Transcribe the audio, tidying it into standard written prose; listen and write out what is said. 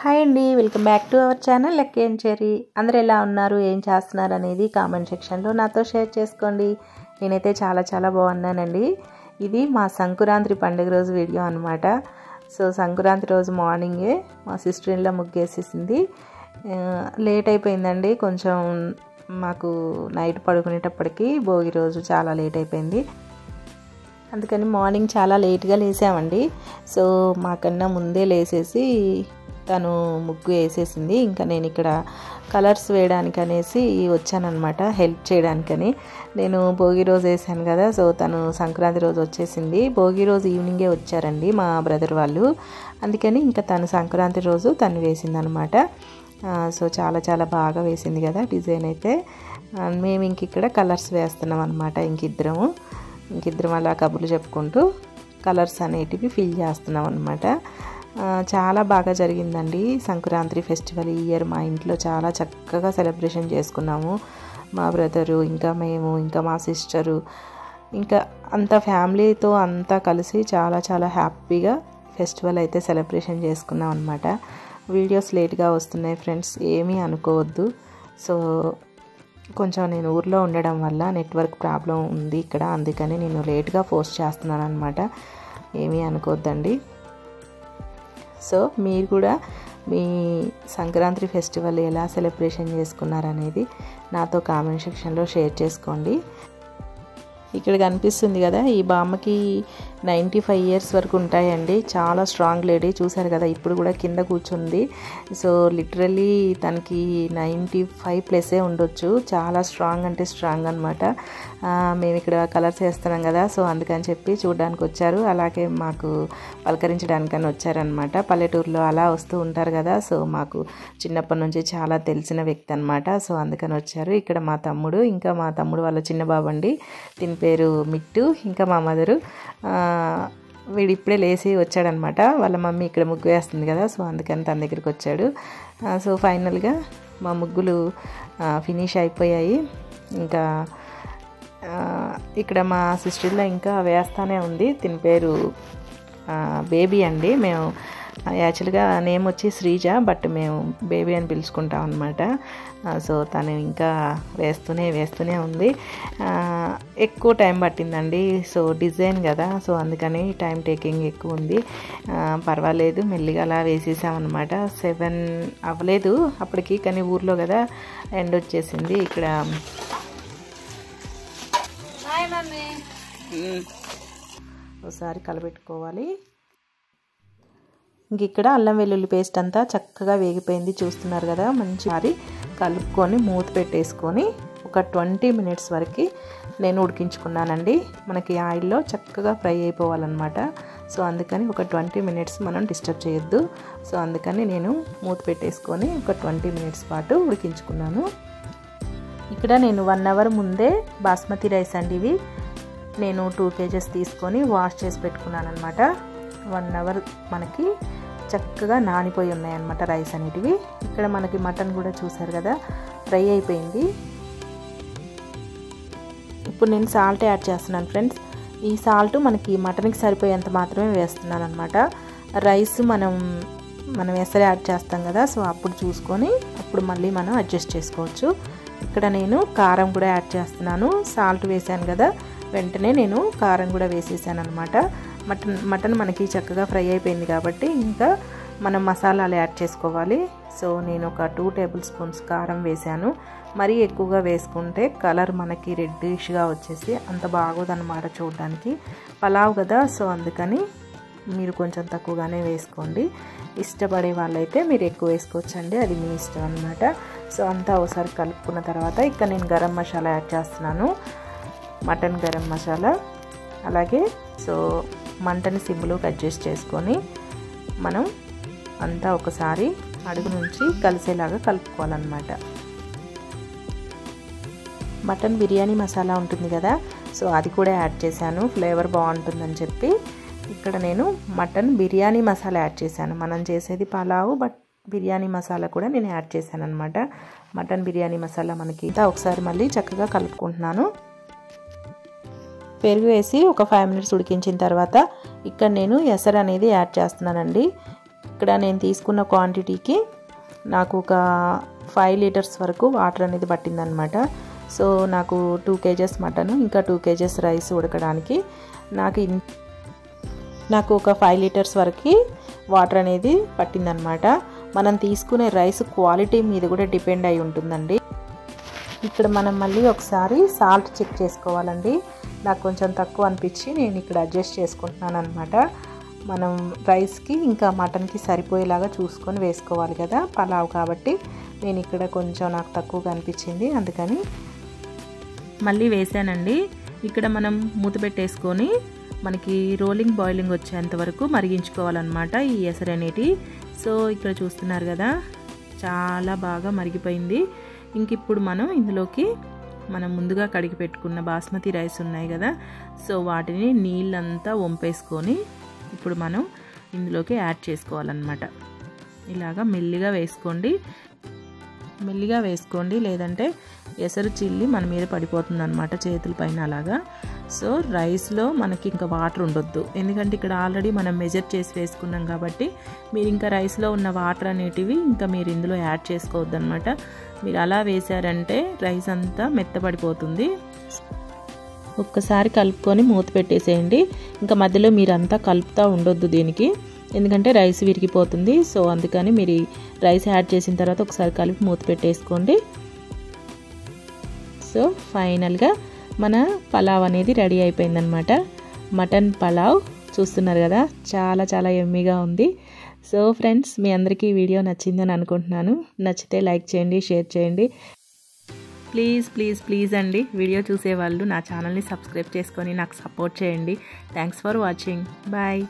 Hi అండి, welcome back to our channel lucky and cherry. అందరూ ఎలా ఉన్నారు, ఏం చేస్తున్నారు అనేది కామెంట్ సెక్షన్లో నాతో షేర్ చేసుకోండి. నేనైతే చాలా బాగున్నానండి. ఇది మా సంక్రాంతి పండుగ రోజు వీడియో అనమాట. సో సంక్రాంతి రోజు మార్నింగే మా సిస్టర్ ఇన్లా ముగ్గేసేసింది. లేట్ అయిపోయిందండి, కొంచెం మాకు నైట్ పడుకునేటప్పటికి భోగి రోజు చాలా లేట్ అయిపోయింది. అందుకని మార్నింగ్ చాలా లేట్గా లేసామండి. సో మాకన్నా ముందే లేసేసి తను ముగ్గు వేసేసింది. ఇంకా నేను ఇక్కడ కలర్స్ వేయడానికి అనేసి వచ్చానమాట, హెల్ప్ చేయడానికని. నేను భోగి రోజు వేసాను కదా, సో తను సంక్రాంతి రోజు వచ్చేసింది. భోగి రోజు ఈవినింగే వచ్చారండి మా బ్రదర్ వాళ్ళు. అందుకని ఇంకా తను సంక్రాంతి రోజు తను వేసింది అనమాట. సో చాలా బాగా వేసింది కదా డిజైన్ అయితే. మేము ఇంక ఇక్కడ కలర్స్ వేస్తున్నాం అనమాట. ఇంకిద్దరం అలా కబుర్లు చెప్పుకుంటూ కలర్స్ అనేటివి ఫిల్ చేస్తున్నాం అనమాట. చాలా బాగా జరిగిందండి సంక్రాంతి ఫెస్టివల్. ఈ ఇయర్ మా ఇంట్లో చాలా చక్కగా సెలబ్రేషన్ చేసుకున్నాము. మా బ్రదరు, ఇంకా మేము, ఇంకా మా సిస్టరు, ఇంకా అంత ఫ్యామిలీతో అంతా కలిసి చాలా హ్యాపీగా ఫెస్టివల్ అయితే సెలబ్రేషన్ చేసుకున్నాం అనమాట. వీడియోస్ లేట్గా వస్తున్నాయి ఫ్రెండ్స్, ఏమీ అనుకోవద్దు. సో కొంచెం నేను ఊర్లో ఉండడం వల్ల నెట్వర్క్ ప్రాబ్లం ఉంది ఇక్కడ, అందుకని నేను లేట్గా పోస్ట్ చేస్తున్నాను అనమాట. ఏమీ అనుకోవద్దండి. సో మీరు కూడా మీ సంక్రాంతి ఫెస్టివల్ ఎలా సెలబ్రేషన్ చేసుకున్నారనేది నాతో కామెంట్ సెక్షన్లో షేర్ చేసుకోండి. ఇక్కడ కనిపిస్తుంది కదా, ఈ బామ్మకి 95 ఇయర్స్ వరకు ఉంటాయండి. చాలా స్ట్రాంగ్ లేడీ, చూసారు కదా ఇప్పుడు కూడా కింద కూర్చుంది. సో లిటరల్లీ తనకి 95+ ఉండొచ్చు. చాలా స్ట్రాంగ్ అంటే స్ట్రాంగ్ అనమాట. మేము ఇక్కడ కలర్స్ వేస్తున్నాం కదా, సో అందుకని చెప్పి చూడడానికి వచ్చారు. అలాగే మాకు పలకరించడానికని వచ్చారనమాట. పల్లెటూరులో అలా వస్తూ ఉంటారు కదా, సో మాకు చిన్నప్పటి నుంచి చాలా తెలిసిన వ్యక్తి అనమాట. సో అందుకని వచ్చారు. ఇక్కడ మా తమ్ముడు, ఇంకా మా తమ్ముడు వాళ్ళ చిన్న బాబు అండి, దీని పేరు మిట్టు. ఇంకా మా మదరు. వీడు ఇప్పుడే లేచి వచ్చాడనమాట. వాళ్ళ మమ్మీ ఇక్కడ ముగ్గు వేస్తుంది కదా, సో అందుకని తన దగ్గరికి వచ్చాడు. సో ఫైనల్గా మా ముగ్గులు ఫినిష్ అయిపోయాయి. ఇంకా ఇక్కడ మా సిస్టర్లో ఇంకా వేస్తానే ఉంది. దీని పేరు బేబీ అండి. మేము యాక్చువల్గా నేమ్ వచ్చి శ్రీజ, బట్ మేము బేబీ అని పిలుచుకుంటాం అనమాట. సో తను ఇంకా వేస్తూనే ఉంది. ఎక్కువ టైం పట్టిందండి. సో డిజైన్ కదా, సో అందుకని టైం టేకింగ్ ఎక్కువ ఉంది. పర్వాలేదు, మెల్లిగా అలా వేసేసామన్నమాట. 7 అవ్వలేదు అప్పటికి, కానీ ఊర్లో కదా ఎండ్ వచ్చేసింది. ఇక్కడ ఒకసారి కలబెట్టుకోవాలి. ఇంక ఇక్కడ అల్లం వెల్లుల్లి పేస్ట్ అంతా చక్కగా వేగిపోయింది, చూస్తున్నారు కదా. మంచిగా కలుపుకొని మూత పెట్టేసుకొని ఒక 20 మినిట్స్ వరకు నేను ఉడికించుకున్నానండి. మనకి ఆయిల్లో చక్కగా ఫ్రై అయిపోవాలన్నమాట. సో అందుకని ఒక 20 మినిట్స్ మనం డిస్టర్బ్ చేయొద్దు. సో అందుకని నేను మూత పెట్టేసుకొని ఒక 20 మినిట్స్ పాటు ఉడికించుకున్నాను. ఇక్కడ నేను 1 అవర్ ముందే బాస్మతి రైస్ అండి, ఇవి నేను 2 kgs తీసుకొని వాష్ చేసి పెట్టుకున్నాను అనమాట. 1 అవర్ మనకి చక్కగా నానిపోయి ఉన్నాయన్నమాట రైస్ అనేటివి. ఇక్కడ మనకి మటన్ కూడా చూసారు కదా, ఫ్రై అయిపోయింది. ఇప్పుడు నేను సాల్ట్ యాడ్ చేస్తున్నాను ఫ్రెండ్స్. ఈ సాల్ట్ మనకి మటన్కి సరిపోయేంత మాత్రమే వేస్తున్నాను అనమాట. రైస్ మనం ఎసరు యాడ్ చేస్తాం కదా, సో అప్పుడు చూసుకొని అప్పుడు మళ్ళీ మనం అడ్జస్ట్ చేసుకోవచ్చు. ఇక్కడ నేను కారం కూడా యాడ్ చేస్తున్నాను. సాల్ట్ వేసాను కదా, వెంటనే నేను కారం కూడా వేసేసాను అనమాట. మటన్ మనకి చక్కగా ఫ్రై అయిపోయింది కాబట్టి ఇంకా మనం మసాలాలు యాడ్ చేసుకోవాలి. సో నేను ఒక 2 టేబుల్ స్పూన్స్ కారం వేసాను. మరీ ఎక్కువగా వేసుకుంటే కలర్ మనకి రెడ్డిష్గా వచ్చేసి అంత బాగోదన్నమాట చూడడానికి. పలావ్ కదా, సో అందుకని మీరు కొంచెం తక్కువగానే వేసుకోండి. ఇష్టపడే వాళ్ళైతే మీరు ఎక్కువ వేసుకోవచ్చండి, అది మీ ఇష్టం అనమాట. సో అంతా ఒకసారి కలుపుకున్న తర్వాత ఇక్కడ నేను గరం మసాలా యాడ్ చేస్తున్నాను, మటన్ గరం మసాలా. అలాగే సో మంటని సిమ్లోకి అడ్జస్ట్ చేసుకొని మనం అంతా ఒకసారి అడుగు నుంచి కలిసేలాగా కలుపుకోవాలన్నమాట. మటన్ బిర్యానీ మసాలా ఉంటుంది కదా, సో అది కూడా యాడ్ చేశాను, ఫ్లేవర్ బాగుంటుందని చెప్పి. ఇక్కడ నేను మటన్ బిర్యానీ మసాలా యాడ్ చేశాను. మనం చేసేది పలావు, బట్ బిర్యానీ మసాలా కూడా నేను యాడ్ చేశాను అనమాట. మటన్ బిర్యానీ మసాలా మనకి ఒకసారి మళ్ళీ చక్కగా కలుపుకుంటున్నాను. పెరుగు వేసి ఒక 5 మినిట్స్ ఉడికించిన తర్వాత ఇక్కడ నేను ఎసరు అనేది యాడ్ చేస్తున్నానండి. ఇక్కడ నేను తీసుకున్న క్వాంటిటీకి నాకు ఒక 5 లీటర్స్ వరకు వాటర్ అనేది పట్టిందనమాట. సో నాకు 2 kgs మటన్ ఇంకా 2 kgs రైస్ ఉడకడానికి నాకు ఒక 5 లీటర్స్ వరకు వాటర్ అనేది పట్టిందనమాట. మనం తీసుకునే రైస్ క్వాలిటీ మీద కూడా డిపెండ్ అయి ఉంటుందండి. ఇక్కడ మనం మళ్ళీ ఒకసారి సాల్ట్ చెక్ చేసుకోవాలండి. నాకు కొంచెం తక్కువ అనిపించి నేను ఇక్కడ అడ్జస్ట్ చేసుకుంటున్నాను అనమాట. మనం రైస్కి ఇంకా మటన్కి సరిపోయేలాగా చూసుకొని వేసుకోవాలి కదా, పలావ్ కాబట్టి నేను ఇక్కడ కొంచెం నాకు తక్కువగా అనిపించింది, అందుకని మళ్ళీ వేసానండి. ఇక్కడ మనం మూత పెట్టేసుకొని మనకి రోలింగ్ బాయిలింగ్ వచ్చేంత వరకు మరిగించుకోవాలన్నమాట ఈ ఎసరు అనేది. సో ఇక్కడ చూస్తున్నారు కదా, చాలా బాగా మరిగిపోయింది. ఇంక ఇప్పుడు మనం ఇందులోకి మనం ముందుగా కడిగి పెట్టుకున్న బాస్మతి రైస్ ఉన్నాయి కదా, సో వాటిని నీళ్ళంతా వంపేసుకొని ఇప్పుడు మనం ఇందులోకి యాడ్ చేసుకోవాలన్నమాట. ఇలాగా మెల్లిగా వేసుకోండి, లేదంటే ఎసరు చిల్లి మన మీద పడిపోతుంది అనమాట చేతుల పైన అలాగా. సో రైస్లో మనకి ఇంకా వాటర్ ఉండొద్దు, ఎందుకంటే ఇక్కడ ఆల్రెడీ మనం మెజర్ చేసి వేసుకున్నాం కాబట్టి మీరు ఇంకా రైస్లో ఉన్న వాటర్ అనేటివి ఇంకా మీరు ఇందులో యాడ్ చేసుకోవద్దు అనమాట. మీరు అలా వేసారంటే రైస్ అంతా మెత్తపడిపోతుంది. ఒక్కసారి కలుపుకొని మూత పెట్టేసేయండి. ఇంకా మధ్యలో మీరు అంతా కలుపుతూ ఉండొద్దు దీనికి, ఎందుకంటే రైస్ విరిగిపోతుంది. సో అందుకని మీరు రైస్ యాడ్ చేసిన తర్వాత ఒకసారి కలిపి మూత పెట్టేసుకోండి. సో ఫైనల్గా మన పలావ్ అనేది రెడీ అయిపోయిందనమాట. మటన్ పలావ్ చూస్తున్నారు కదా, చాలా చాలా యమ్మీగా ఉంది. సో ఫ్రెండ్స్, మీ అందరికీ ఈ వీడియో నచ్చిందని అనుకుంటున్నాను. నచ్చితే లైక్ చేయండి, షేర్ చేయండి. ప్లీజ్ అండి, వీడియో చూసేవాళ్ళు నా ఛానల్ని సబ్స్క్రైబ్ చేసుకొని నాకు సపోర్ట్ చేయండి. Thanks for watching. బాయ్.